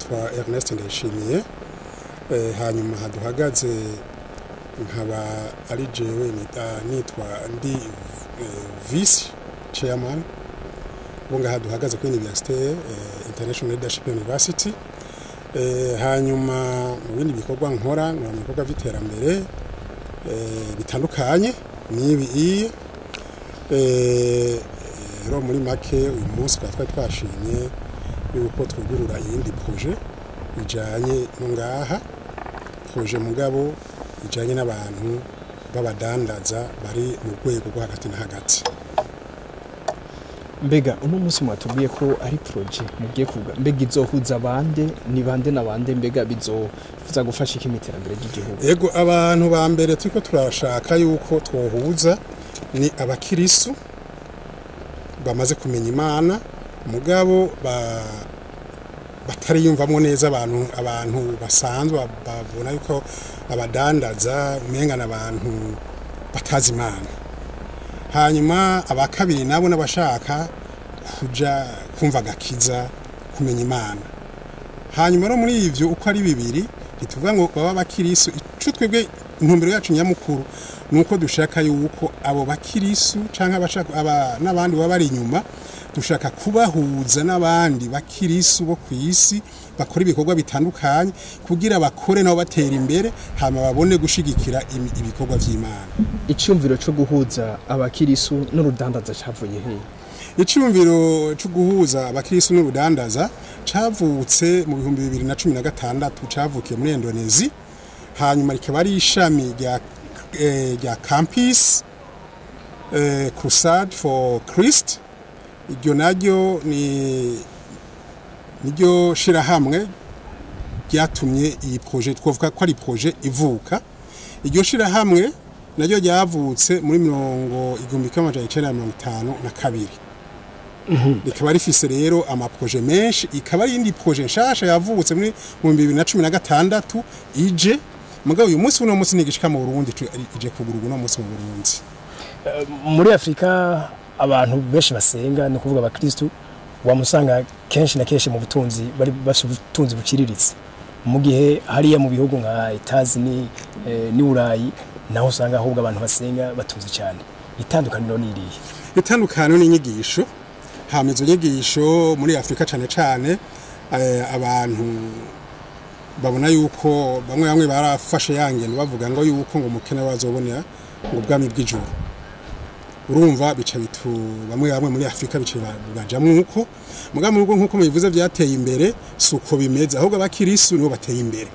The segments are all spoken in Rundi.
nitwa Ernest Ndayishimiye hanyuma haduhagaze nkaba ari jewe nitwa ndi vice chairman bunga haduhagaze kuri Université International Leadership University hanyuma mu bindi bikorwa nkora mu bikorwa by'iterambere bitandukanye nibi rero muri make uyu munsi twashimye yuko twugurura iyindi projet bijanye no ngaha projet mugabo bijanye n'abantu babadandaza bari mu rwego rwo hagati na hagati. Mbega uno munsi mwatubwiye ko ari projet mugiye kuvuga mbega izohuza abande ni bande na bande mbega bizofuza gufasha ikimiterambere ry'igihugu? Yego abantu ba mbere turiko turashaka yuko twohuza ni abakirisu bamaze kumenya Imana mugabo batari yumvamo neza abantu basanzwe babona yuko abadandaza umengana abantu batazi Imana. Hanyuma abakabiri nabo nabashaka kuja kumva gakiza kumenya Imana. Hanyuma no muri ivyo uko ari bibiri ituvuga ngo baba bakirisu ico twebwe intumbero yacu nyamukuru nuko dushaka yuko abo bakirisu canke abashaka n'abandi baba bari inyuma dushaka kubahuza n'abandi bakirisu bo kwisi bakora ibikorwa bitandukanye kugira bakore nabo batera imbere hama babone gushigikira ibikorwa vy'Imana. Icyumviro cyo guhuza abakirisu n'urudandaza cyavuye he? Icyumviro cyo guhuza abakirisu n'urudandaza cavutse mu 2016 cavukiye muri Indonesia hanyuma rikaba ari ishami rya Campus Crusade for Christ. Iryo naryo niryo shirahamwe ryatumye iyi projet twovuga ko ari projet ivuka. Iryo shirahamwe naryo ryavutse muri 1952 rikaba rifise rero ama projet menshi ikaba ari indi projet nshasha yavutse muri 2016 ije mugabo uyu munsi uno munsi nigishika mu Burundi ije kugurugwa no munsi mu Burundi. Muri Afrika abantu benshi basenga no kuvuga abakristo wamusanga kenshi na kenshi mu butunzi bari basubutunzi buciriritse mu gihe hariya mu bihugu nka Etazini ni Urayi naho usanga ahubwo abantu basenga batunze cyane. Itandukaniro ni irihe? Itandukaniro ni inyigisho hamizo nyigisho muri Afrika cyane abantu babona yuko bamwe barafashe yangene bavuga ngo yuko ngo mukene wazobonera ngo bwami bw'ijuru. Urumva bica bitu bamwe muri Afrika bice bajamwe uko mugamwe uko nkuko mubivuze byateye imbere suko bimeze ahubwo abakirisu nibo bateye imbere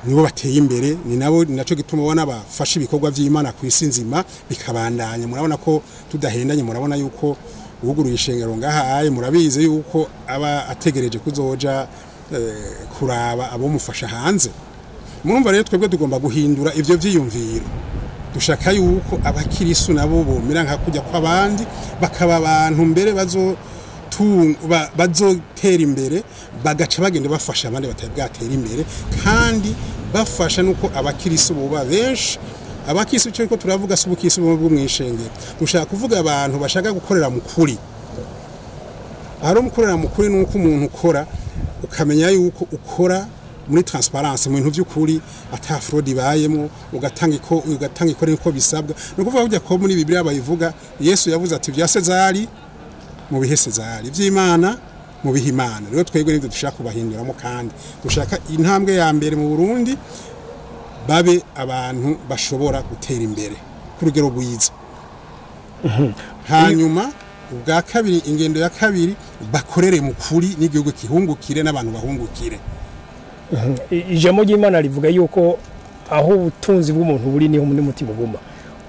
nibo bateye imbere ni nabo naco gituma ubona bafasha ibikorwa vy'Imana ku isi nzima bikabandanya. Murabona ko tudahendanye, murabona yuko uguruye ishengero ngahaye murabize yuko aba ategereje kuzoja kuraba abo mufasha hanze. Murumva rero twebwe tugomba guhindura ivyo vyiyumviro dushaka yuko abakirisu nabo bomera nka kujya kw'abandi bakaba abantu mbere bazotera imbere bagaca bagende bafasha abandi batabwatera imbere kandi bafasha nuko abakirisu boba benshi. Abakirisu cyo ko turavuga subukirisu bwo mwishengero dushaka kuvuga abantu bashaka gukorera mu kuri. Ahari umukorera mu kuri nuko umuntu ukora ukamenya yuko ukora muri transparence mu bintu by'ukuri ata fraud ibayemo ugatanga iko niko bisabwa. No kuvuga kujya ko muri Biblia bayivuga Yesu yavuze ati vya Sezari mu bihe Sezari vy'Imana mu bihe Imana. Rero twebwe nibyo dushaka kubahinduramo kandi dushaka intambwe ya mbere mu Burundi babe abantu bashobora gutera imbere ku rugero rwiza. Hanyuma ubwa kabiri ingendo ya kabiri bakorere mu kuri n'igihugu kihungukire n'abantu bahungukire. Ijambo ry'Imana rivuga yuko aho ubutunzi bw'umuntu buri niho muri mutima uguma.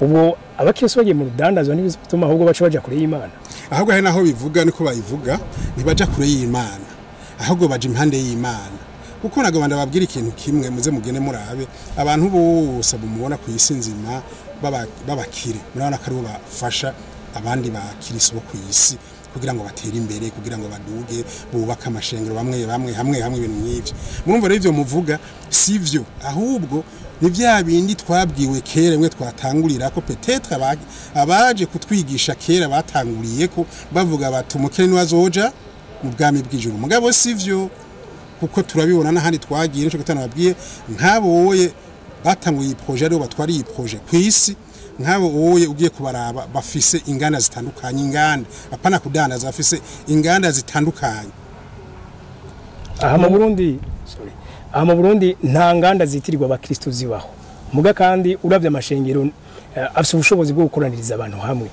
Ubwo abakristo bagiye mu rudandazo n'ibizituma ahubwo baca baja kure y'Imana. Ahubwo hari naho bivuga niko bayivuga ntibaja kure y'Imana ahubwo baje impande y'Imana. Kuko nagabanda babwira ikintu kimwe muze mugene murabe abantu bose bumubona ku isi nzima babakire murabona ko ari bafasha abandi bakirisu bo ku isi kugira ngo batere imbere kugira ngo baduge bubaka amashengero hamwe ibintu nk'ivyo. Murumva rero ivyo muvuga sivyo ahubwo ni vya bindi twabwiwe kera mwe twatangurira ko peut-être abaje kutwigisha kera batanguriye ko bavuga bati umukene wazoja mu bwami bw'ijuru mugabo sivyo kuko turabibona n'ahandi twagiye nico gutanababwiye nk'abo woye batanguye projet aribo batwari iyi projet kw'isi nk'abo woye ugiye kubaraba bafise inganda zitandukanye inganda apana kudandaza bafise inganda zitandukanye aha mu Burundi nta nganda zitirirwa abakristo zibaho muga kandi uravye amashengero afise ubushobozi bwo gukoraniriza abantu hamwe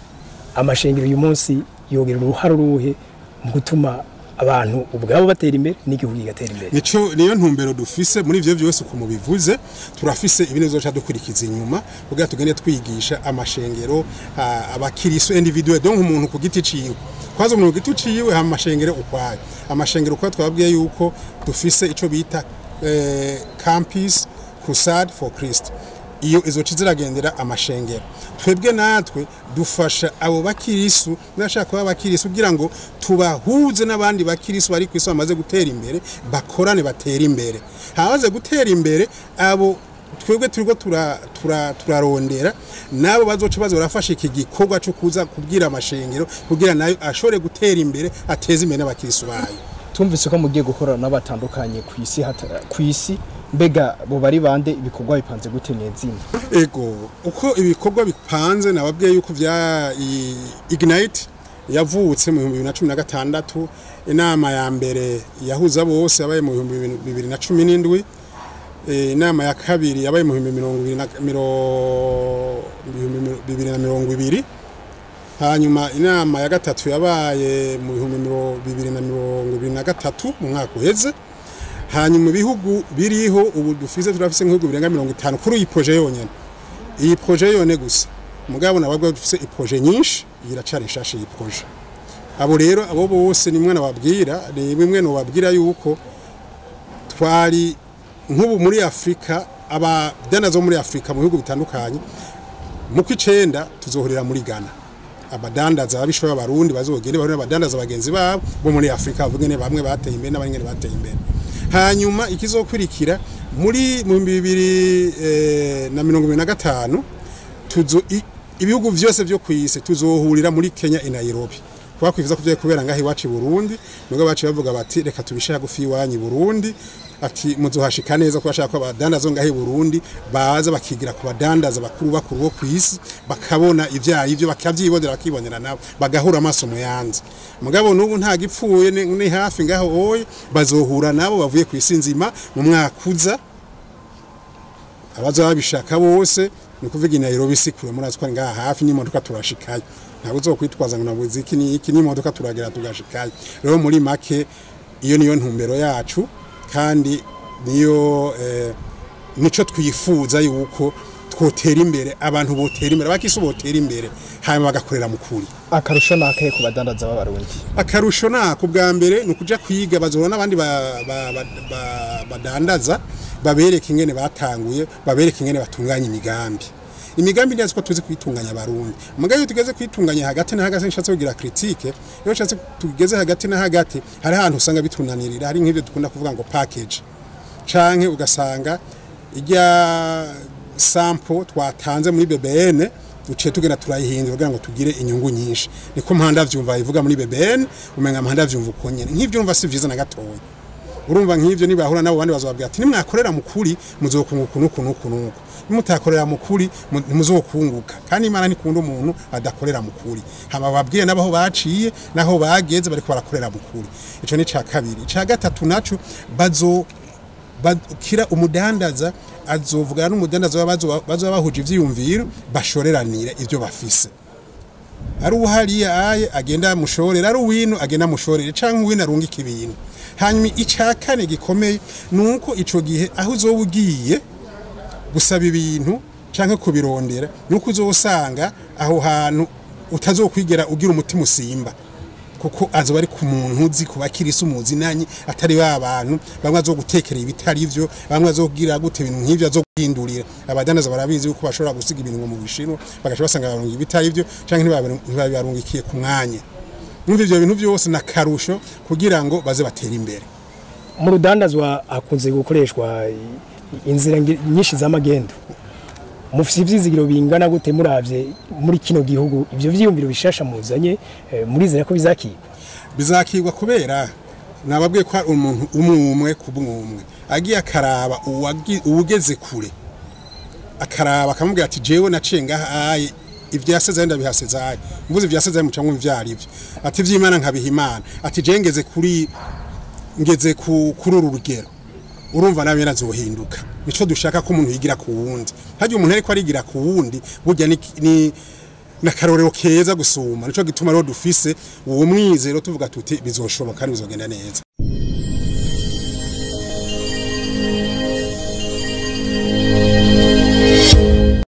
amashengero uyu munsi yogera uruhare ruhe mu gutuma abantu ubwabo batera imbere n'igihugu kigatera imbere niyo ntumbero dufise muri ivyo byose uko mubivuze turafise ibinezo cha dukurikiza inyuma kugira tugende twigisha amashengero abakiriso individuel donc umuntu ku giti ciwe kwazo umuntu ku giti ciwe ha mashengero ukwaye amashengero kwa twabwiye yuko dufise ico bita campus crusade for Christ iyo izo ciziragendera amashengero twebwe natwe dufasha abo bakirisu nashaka kuba bakirisu kugira ngo tubahuze n'abandi bakirisu bari kwiso bamaze gutera imbere bakorane batera imbere habaze gutera imbere abo twebwe turiko turarondera nabo bazoca bazo barafasha iki gikorwa cyo kuza kubwira amashengero kugira nayo ashore gutera imbere ateze imbere n'abakirisu bayo tumvise ko mugiye gukorana n'abatandukanye kw'isi mbega bo bari bande ibikorwa bipanze gute nezina ego uko ibikorwa bipanze nababwiye yuko vya Ignite yavutse mu 2016 inama ya mbere yahuza bose yabaye mu 2017 inama ya kabiri yabaye mu 2020 hanyuma inama ya gatatu yabaye mu 2023 mu mwaka uheze hanyuma ibihugu biriho ubu dufise turafise nk'ibihugu birenga 50 kuri iyi projet yonyene iyi projet yone gusa mugabo nababwo dufise i projet nyinshi iracari shashe iyi projet abo rero abo bose ni mwana babwira ni bimwe no babwira yuko twari nk'ubu muri Afrika abadanazo muri Afrika mu bihugu bitandukanye mu kwicenda tuzohorera muri Ghana abadandaza abishoya abarundi bazogende bahurira abadandaza bagenzi babo bo muri Afrika bavugene bamwe bateye imbere n'abanyene bateye imbere hanyuma ikizokurikira muri 2025 ibihugu vyose byo kwise tuzohurira muri Kenya i Nairobi twakwifuza kuvye kubera ngaho iwacu Burundi nubwo bacu bavuga bati reka tubishaka gufi wanyu Burundi ati muzohashika neza ko bashaka abadandaza ngaho Burundi baza bakigira ku badandaza bakuru bo kwisi bakabona ivyayi ivyo bakavyibonera bakibonera nabo bagahura amaso mu yanze mugabo nubu nta gipfuye ni hafi ngaho oye bazohura nabo bavuye kwisi nzima mu mwakuza abaza babishaka bose ni kuvuga Nairobi sikure murazwa ngaha hafi n'imodoka turashikaye ntabwo uzokwitwaza ngo nabuze iki n'imodoka turagera tugashikaye rero muri make iyo niyo ntumbero yacu kandi niyo nico twifuza yuko twotera imbere abantu botera imbere bakisi botera imbere hanyuma bagakorera mu kuri akarusho nakaye ku badandaza b'abarundi akarusho nako bwa mbere nukuja kwiga bazora n'abandi badandaza babereka ingene batanguye babereka ingene batunganya imigambi neza ko tuzi kwitunganya abarundi mugayo tugeze kwitunganya hagati na hagati nshatse kugira critique yo nshatse tugeze hagati na hagati hari ahantu usanga bitunanirira hari nk'ibyo dukunda kuvuga ngo package canke ugasanga ijya sample twatanze muri BBN duce tugenda turayihindura kugira ngo tugire inyungu nyinshi niko mpanda vyumva ivuga muri BBN umenga mpanda vyumva uko nyene nk'ivyo umva si vyiza na gatoya urumva nk'ivyo nibahura nabo bandi bazobabwira ati nimwakorera mukuri muzokunguka nuko nimutakorera mukuri muzokunguka kandi Imana nikunda umuntu adakorera mukuri hama babwiye nabaho baciye naho bageze bariko barakorera mukuri ico ni ca kabiri ca gatatu naco kira umudandaza azovuga n'umudandaza bazo bahuje ivyiyumviro bashoreranire ivyo bafise ari uhariya aye agenda mushorera ari uwino agenda mushorere canke uwino arungika ibintu hanyuma icakane gikomeye nuko ico gihe aho uzobugiye gusaba ibintu canke kubirondera nuko uzosanga aho hantu utazokwigera ugira umutima usimba kuko azo bari ku muntu uzi kubakirisa umuzi nanyi atari babantu bamwe azogutekera ibitari ivyo bamwe azogira gute ibintu nk'ivyo azoguhindurira abadanaza barabizi uko bashobora gusiga ibintu mu bishino bagaca basanga barunga ibitari ivyo canke ntibabarungikiye ku mwanya numva ivyo bintu byose na karusho kugira ngo baze batera imbere mu rudandazwa hakunze gukoreshwa inzira nyinshi z'amagendo mufite ivyizigiro bingana gute muravye muri kino gihugu ivyo vyiyumviro bishasha muzanye murizera ko bizakirwa bizakirwa kubera nababwiye ko umuntu umwe kubumwe agiye akaraba uwugeze kure akaraba akamubwira ati jewe naciye ngahaye ivyasezeye ndabihasezeye mvuze ivyasezeye muca mu vyarivyo ati vy'Imana nkabiha Imana ati je ngeze kuri uru rugero urumva nawe nazohinduka nico dushaka ko umuntu yigira ku wundi haje umuntu ariko arigira ku wundi burya ni nakarorero keza gusuma nico gituma rero dufise uwo mwizero tuvuga tuti bizoshoboka kandi bizogenda neza.